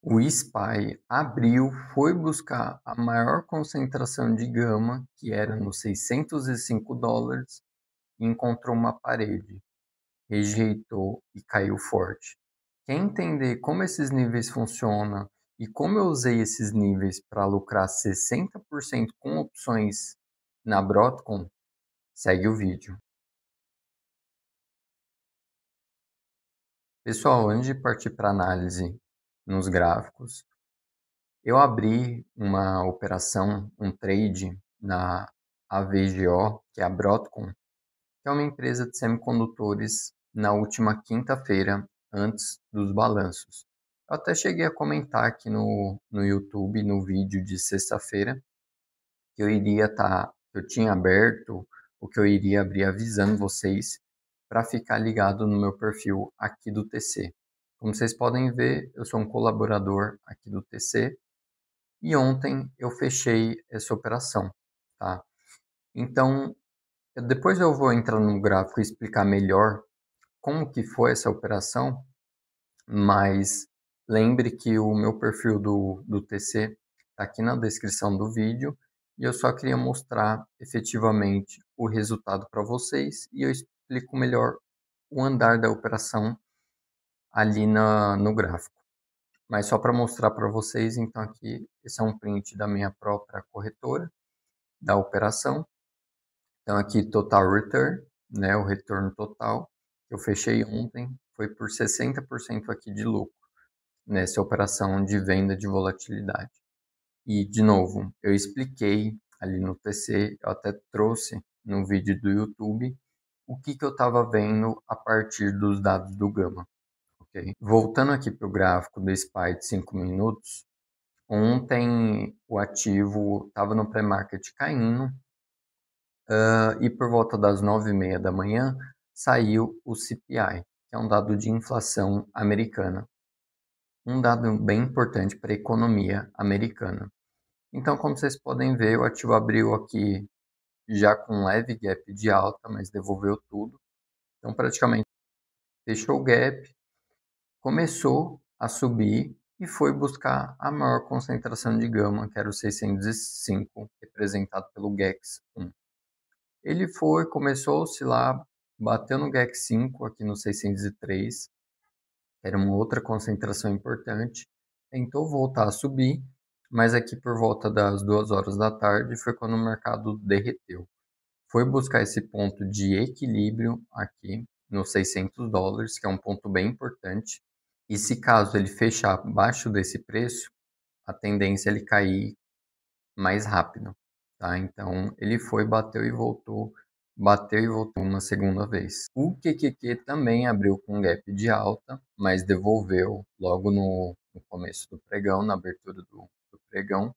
O SPY abriu, foi buscar a maior concentração de gama, que era nos $605, e encontrou uma parede, rejeitou e caiu forte. Quer entender como esses níveis funcionam e como eu usei esses níveis para lucrar 60% com opções na Broadcom? Segue o vídeo. Pessoal, antes de partir para análise nos gráficos, eu abri uma operação, um trade na AVGO, que é a Broadcom, que é uma empresa de semicondutores, na última quinta-feira, antes dos balanços. Eu até cheguei a comentar aqui no YouTube, no vídeo de sexta-feira, que eu tinha aberto, o que eu iria abrir avisando vocês para ficar ligado no meu perfil aqui do TC. Como vocês podem ver, eu sou um colaborador aqui do TC e ontem eu fechei essa operação, tá? Então, depois eu vou entrar no gráfico e explicar melhor como que foi essa operação, mas lembre que o meu perfil do TC está aqui na descrição do vídeo e eu só queria mostrar efetivamente o resultado para vocês e eu explico melhor o andar da operação ali no gráfico. Mas só para mostrar para vocês, então aqui, esse é um print da minha própria corretora, da operação. Então aqui total return, né, o retorno total, que eu fechei ontem, foi por 60% aqui de lucro, nessa operação de venda de volatilidade. E, de novo, eu expliquei ali no TC, eu até trouxe no vídeo do YouTube, o que eu estava vendo a partir dos dados do Gama. Okay? Voltando aqui para o gráfico do SPY de 5 minutos, ontem o ativo estava no pré-market caindo, e por volta das 9h30 da manhã saiu o CPI, que é um dado de inflação americana. Um dado bem importante para a economia americana. Então, como vocês podem ver, o ativo abriu aqui já com um leve gap de alta, mas devolveu tudo. Então, praticamente fechou o gap, começou a subir e foi buscar a maior concentração de gama, que era o 605, representado pelo GEX 1. Ele começou a oscilar, bateu no GEX 5 aqui no 603, era uma outra concentração importante, tentou voltar a subir, mas aqui por volta das 2 horas da tarde foi quando o mercado derreteu. Foi buscar esse ponto de equilíbrio aqui nos $600, que é um ponto bem importante, e se caso ele fechar abaixo desse preço, a tendência é ele cair mais rápido, tá? Então ele bateu e voltou uma segunda vez. O QQQ também abriu com gap de alta, mas devolveu logo no começo do pregão, na abertura do pregão.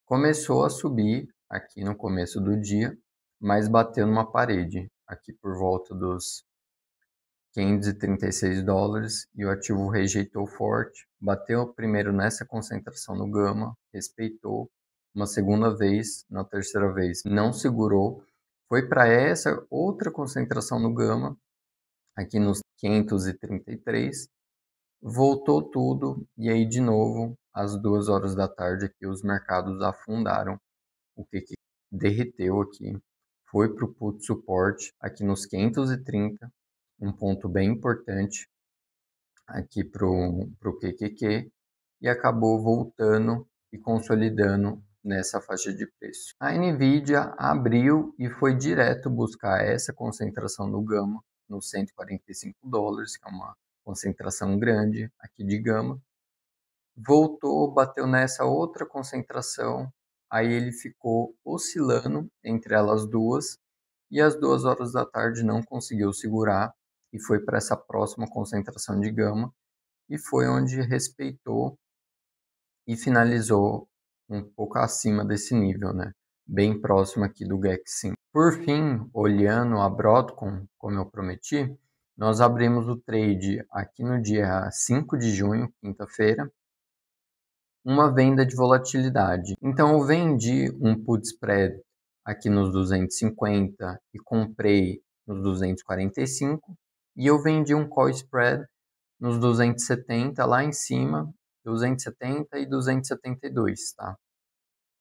Começou a subir aqui no começo do dia, mas bateu numa parede aqui por volta dos $536 e o ativo rejeitou forte, bateu primeiro nessa concentração no Gama, respeitou uma segunda vez, na terceira vez não segurou, foi para essa outra concentração no Gama, aqui nos 533, voltou tudo e aí de novo às 2 horas da tarde aqui os mercados afundaram, o que derreteu aqui, foi para o put suporte aqui nos 530, um ponto bem importante aqui para o QQQ e acabou voltando e consolidando nessa faixa de preço. A Nvidia abriu e foi direto buscar essa concentração no Gama, nos $145, que é uma concentração grande aqui de Gama. Voltou, bateu nessa outra concentração, aí ele ficou oscilando entre elas duas e às 2 horas da tarde não conseguiu segurar e foi para essa próxima concentração de gama e foi onde respeitou e finalizou um pouco acima desse nível, né? Bem próximo aqui do GEX 5. Por fim, olhando a Broadcom, como eu prometi, nós abrimos o trade aqui no dia 5 de junho, quinta-feira, uma venda de volatilidade. Então eu vendi um put spread aqui nos 250 e comprei nos 245 e eu vendi um call spread nos 270 lá em cima. 270 e 272, tá?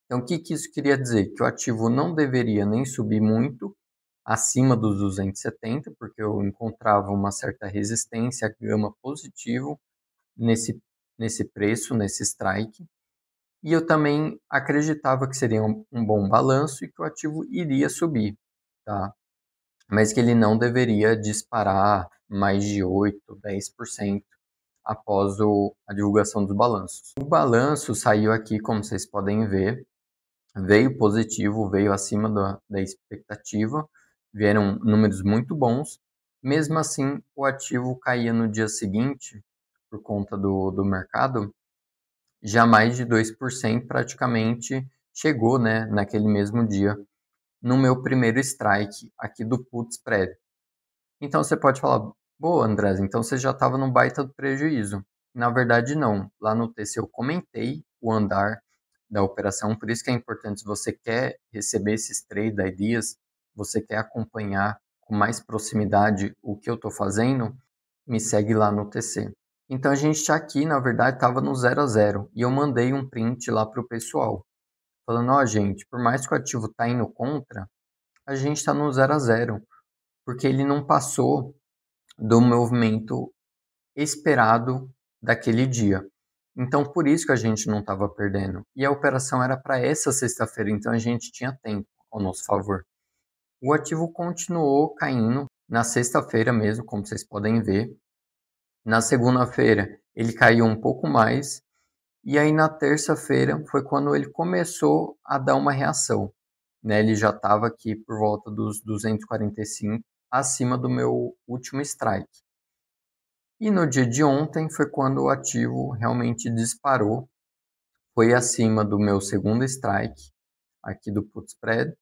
Então, o que que isso queria dizer? Que o ativo não deveria nem subir muito acima dos 270, porque eu encontrava uma certa resistência, gama positivo nesse, nesse preço, nesse strike. E eu também acreditava que seria um bom balanço e que o ativo iria subir, tá? Mas que ele não deveria disparar mais de 8, 10% após a divulgação dos balanços. O balanço saiu aqui, como vocês podem ver, veio positivo, veio acima da expectativa, vieram números muito bons. Mesmo assim, o ativo caía no dia seguinte, por conta do mercado, já mais de 2% praticamente chegou, né, naquele mesmo dia, no meu primeiro strike aqui do put spread. Então você pode falar, boa, Andrés, então você já estava num baita do prejuízo. Na verdade, não. Lá no TC eu comentei o andar da operação, por isso que é importante, se você quer receber esses trade ideas, você quer acompanhar com mais proximidade o que eu estou fazendo, me segue lá no TC. Então a gente já aqui, na verdade, estava no 0 a 0 e eu mandei um print lá para o pessoal, falando, ó, gente, por mais que o ativo tá indo contra, a gente está no 0 a 0, porque ele não passou do movimento esperado daquele dia. Então, por isso que a gente não estava perdendo. E a operação era para essa sexta-feira, então a gente tinha tempo ao nosso favor. O ativo continuou caindo na sexta-feira mesmo, como vocês podem ver. Na segunda-feira, ele caiu um pouco mais. E aí, na terça-feira, foi quando ele começou a dar uma reação. Né? Ele já estava aqui por volta dos 245, acima do meu último strike. E no dia de ontem foi quando o ativo realmente disparou, foi acima do meu segundo strike aqui do put spread.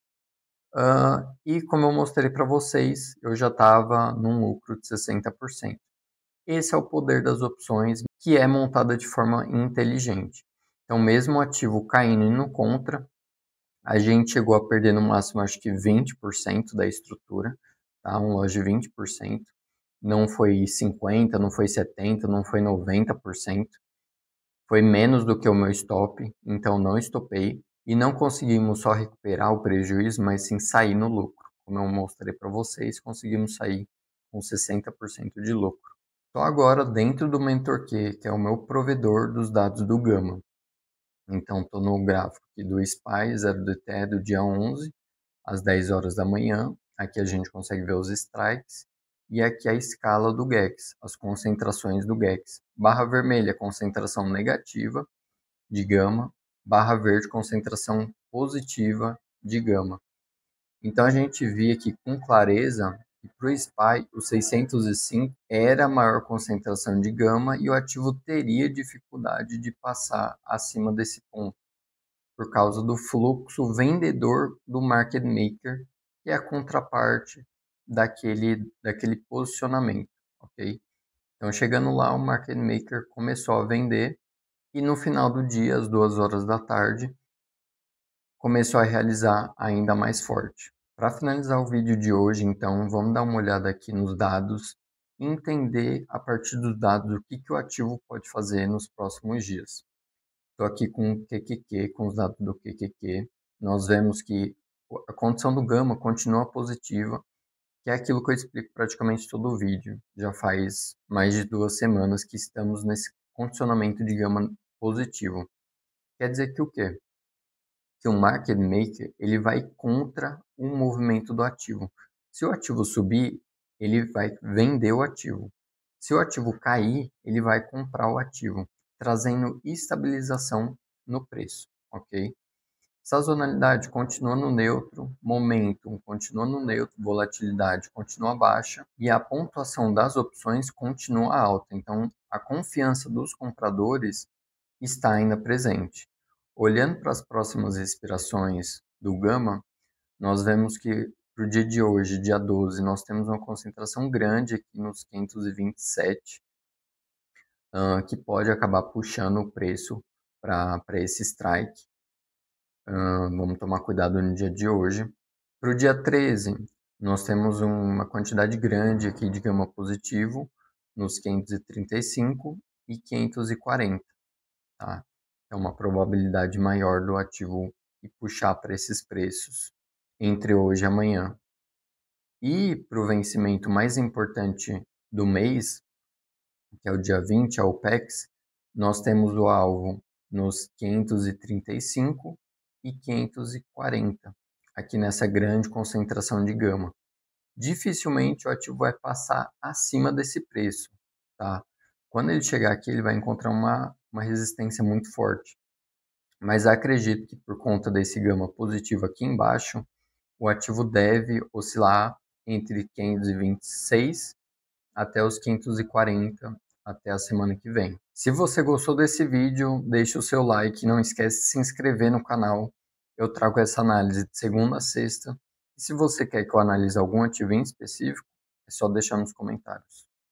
E como eu mostrei para vocês, eu já estava num lucro de 60%. Esse é o poder das opções, que é montada de forma inteligente. Então, mesmo o ativo caindo e no contra, a gente chegou a perder no máximo, acho que 20% da estrutura, tá? Um lote de 20%. Não foi 50%, não foi 70%, não foi 90%. Foi menos do que o meu stop, então não estopei. E não conseguimos só recuperar o prejuízo, mas sim sair no lucro. Como eu mostrei para vocês, conseguimos sair com 60% de lucro. Estou agora dentro do MentorQ, que é o meu provedor dos dados do Gama. Então, estou no gráfico aqui do SPY 0DTE do dia 11, às 10 horas da manhã. Aqui a gente consegue ver os strikes. E aqui a escala do GEX, as concentrações do GEX. Barra vermelha, concentração negativa de gama. Barra verde, concentração positiva de gama. Então a gente via aqui com clareza que para o SPY, o 605 era a maior concentração de gama e o ativo teria dificuldade de passar acima desse ponto, por causa do fluxo vendedor do market maker, que é a contraparte daquele posicionamento, ok? Então, chegando lá, o market maker começou a vender e no final do dia, às 2 horas da tarde, começou a realizar ainda mais forte. Para finalizar o vídeo de hoje, então, vamos dar uma olhada aqui nos dados e entender a partir dos dados o que o ativo pode fazer nos próximos dias. Estou aqui com o QQQ, com os dados do QQQ. Nós vemos que a condição do gama continua positiva, que é aquilo que eu explico praticamente todo o vídeo. Já faz mais de 2 semanas que estamos nesse condicionamento de gama positivo. Quer dizer que o quê? Que o market maker ele vai contra o movimento do ativo. Se o ativo subir, ele vai vender o ativo. Se o ativo cair, ele vai comprar o ativo, trazendo estabilização no preço, ok? Sazonalidade continua no neutro, momentum continua no neutro, volatilidade continua baixa e a pontuação das opções continua alta. Então, a confiança dos compradores está ainda presente. Olhando para as próximas expirações do Gama, nós vemos que para o dia de hoje, dia 12, nós temos uma concentração grande aqui nos 527, que pode acabar puxando o preço para esse strike. Vamos tomar cuidado no dia de hoje. Para o dia 13, nós temos uma quantidade grande aqui de gama positivo nos 535 e 540. tá? É uma probabilidade maior do ativo ir puxar para esses preços entre hoje e amanhã. E para o vencimento mais importante do mês, que é o dia 20, a OPEX, nós temos o alvo nos 535 e 540, aqui nessa grande concentração de gama. Dificilmente o ativo vai passar acima desse preço, tá? Quando ele chegar aqui, ele vai encontrar uma resistência muito forte. Mas acredito que por conta desse gama positivo aqui embaixo, o ativo deve oscilar entre 526 até os 540 até a semana que vem. Se você gostou desse vídeo, deixe o seu like, não esquece de se inscrever no canal. Eu trago essa análise de segunda a sexta. E se você quer que eu analise algum ativo em específico, é só deixar nos comentários.